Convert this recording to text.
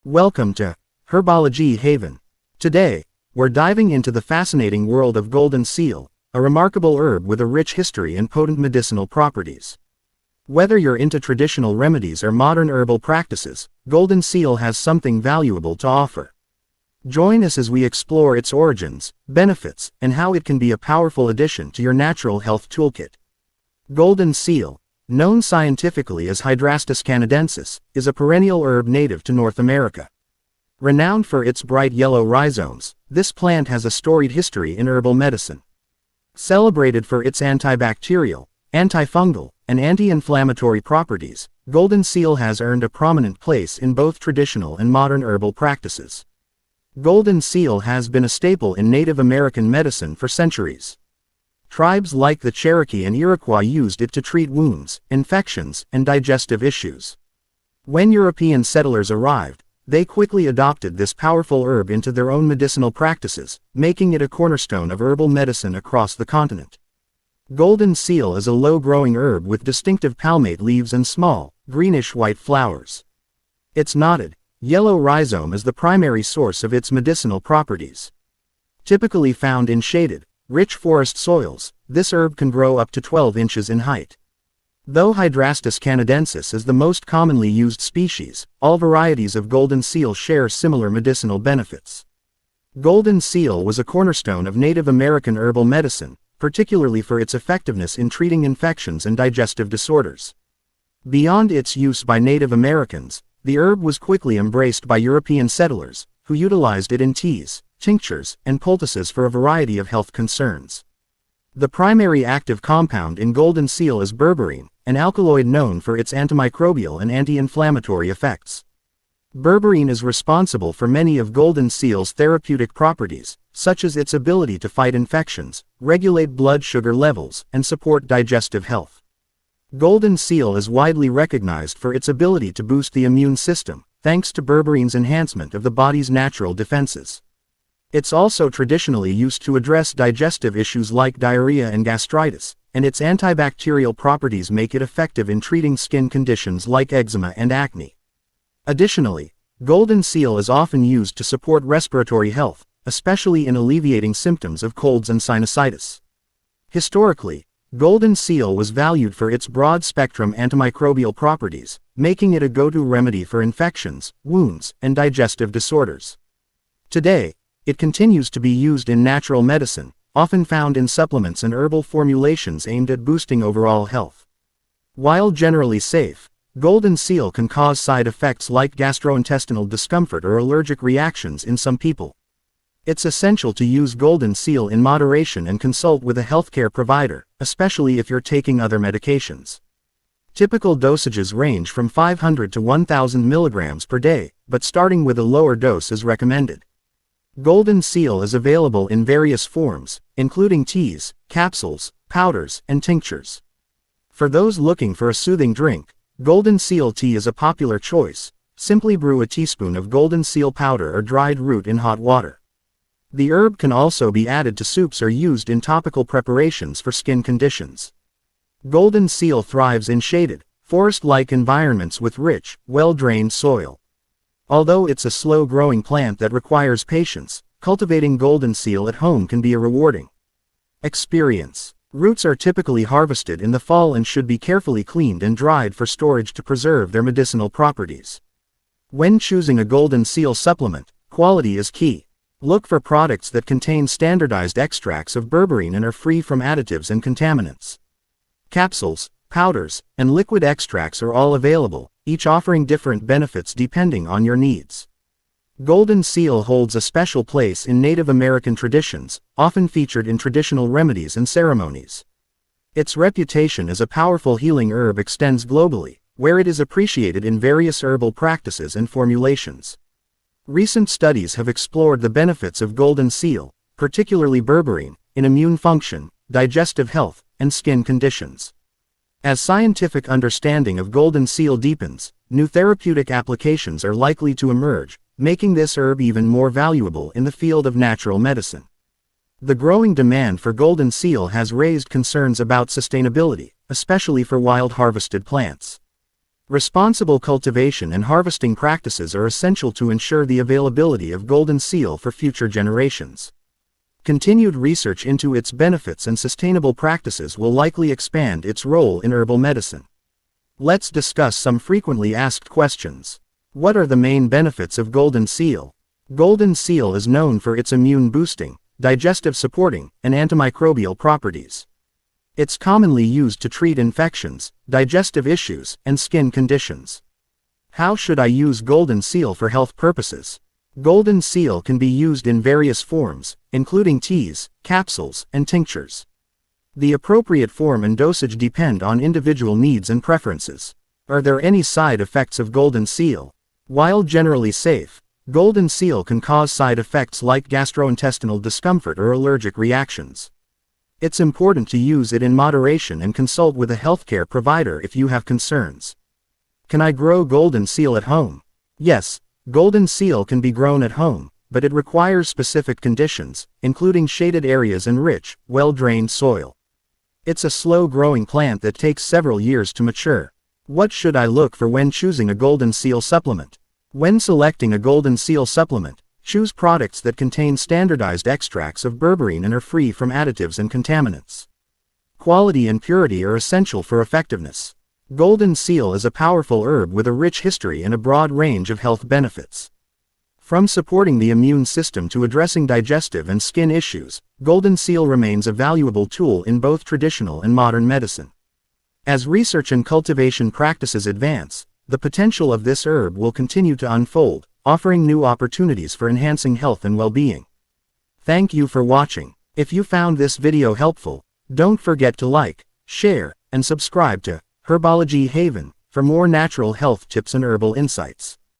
Welcome to Herbologyhaven. Today, we're diving into the fascinating world of golden seal, a remarkable herb with a rich history and potent medicinal properties. Whether you're into traditional remedies or modern herbal practices, golden seal has something valuable to offer. Join us as we explore its origins, benefits, and how it can be a powerful addition to your natural health toolkit. Golden seal, known scientifically as Hydrastis canadensis, is a perennial herb native to North America. Renowned for its bright yellow rhizomes, this plant has a storied history in herbal medicine. Celebrated for its antibacterial, antifungal, and anti-inflammatory properties, golden seal has earned a prominent place in both traditional and modern herbal practices. Golden seal has been a staple in Native American medicine for centuries. Tribes like the Cherokee and Iroquois used it to treat wounds, infections, and digestive issues. When European settlers arrived, they quickly adopted this powerful herb into their own medicinal practices, making it a cornerstone of herbal medicine across the continent. Golden seal is a low-growing herb with distinctive palmate leaves and small, greenish-white flowers. Its knotted, yellow rhizome is the primary source of its medicinal properties. Typically found in shaded, rich forest soils, this herb can grow up to 12 inches in height. Though Hydrastis canadensis is the most commonly used species, all varieties of golden seal share similar medicinal benefits. Golden seal was a cornerstone of Native American herbal medicine, particularly for its effectiveness in treating infections and digestive disorders. Beyond its use by Native Americans, the herb was quickly embraced by European settlers, who utilized it in teas, tinctures, and poultices for a variety of health concerns. The primary active compound in golden seal is berberine, an alkaloid known for its antimicrobial and anti-inflammatory effects. Berberine is responsible for many of golden seal's therapeutic properties, such as its ability to fight infections, regulate blood sugar levels, and support digestive health. Golden seal is widely recognized for its ability to boost the immune system, thanks to berberine's enhancement of the body's natural defenses. It's also traditionally used to address digestive issues like diarrhea and gastritis, and its antibacterial properties make it effective in treating skin conditions like eczema and acne. Additionally, golden seal is often used to support respiratory health, especially in alleviating symptoms of colds and sinusitis. Historically, golden seal was valued for its broad-spectrum antimicrobial properties, making it a go-to remedy for infections, wounds, and digestive disorders. Today, it continues to be used in natural medicine, often found in supplements and herbal formulations aimed at boosting overall health. While generally safe, golden seal can cause side effects like gastrointestinal discomfort or allergic reactions in some people. It's essential to use golden seal in moderation and consult with a healthcare provider, especially if you're taking other medications. Typical dosages range from 500 to 1,000 milligrams per day, but starting with a lower dose is recommended. Golden seal is available in various forms, including teas, capsules, powders, and tinctures. For those looking for a soothing drink, golden seal tea is a popular choice. Simply brew a teaspoon of golden seal powder or dried root in hot water. The herb can also be added to soups or used in topical preparations for skin conditions. Golden seal thrives in shaded, forest-like environments with rich, well-drained soil. Although it's a slow-growing plant that requires patience, cultivating golden seal at home can be a rewarding experience. Roots are typically harvested in the fall and should be carefully cleaned and dried for storage to preserve their medicinal properties. When choosing a golden seal supplement, quality is key. Look for products that contain standardized extracts of berberine and are free from additives and contaminants. Capsules, powders, and liquid extracts are all available, each offering different benefits depending on your needs. Golden seal holds a special place in Native American traditions, often featured in traditional remedies and ceremonies. Its reputation as a powerful healing herb extends globally, where it is appreciated in various herbal practices and formulations. Recent studies have explored the benefits of golden seal, particularly berberine, in immune function, digestive health, and skin conditions. As scientific understanding of golden seal deepens, new therapeutic applications are likely to emerge, making this herb even more valuable in the field of natural medicine. The growing demand for golden seal has raised concerns about sustainability, especially for wild harvested plants. Responsible cultivation and harvesting practices are essential to ensure the availability of golden seal for future generations. Continued research into its benefits and sustainable practices will likely expand its role in herbal medicine. Let's discuss some frequently asked questions. What are the main benefits of golden seal? Golden seal is known for its immune boosting, digestive supporting, and antimicrobial properties. It's commonly used to treat infections, digestive issues, and skin conditions. How should I use golden seal for health purposes? Golden seal can be used in various forms, including teas, capsules, and tinctures. The appropriate form and dosage depend on individual needs and preferences. Are there any side effects of golden seal? While generally safe, golden seal can cause side effects like gastrointestinal discomfort or allergic reactions. It's important to use it in moderation and consult with a healthcare provider if you have concerns. Can I grow golden seal at home? Yes, golden seal can be grown at home, but it requires specific conditions, including shaded areas and rich, well-drained soil. It's a slow-growing plant that takes several years to mature. What should I look for when choosing a golden seal supplement? When selecting a golden seal supplement, choose products that contain standardized extracts of berberine and are free from additives and contaminants. Quality and purity are essential for effectiveness. Golden seal is a powerful herb with a rich history and a broad range of health benefits. From supporting the immune system to addressing digestive and skin issues, golden seal remains a valuable tool in both traditional and modern medicine. As research and cultivation practices advance, the potential of this herb will continue to unfold, offering new opportunities for enhancing health and well-being. Thank you for watching. If you found this video helpful, don't forget to like, share, and subscribe to Herbology Haven for more natural health tips and herbal insights.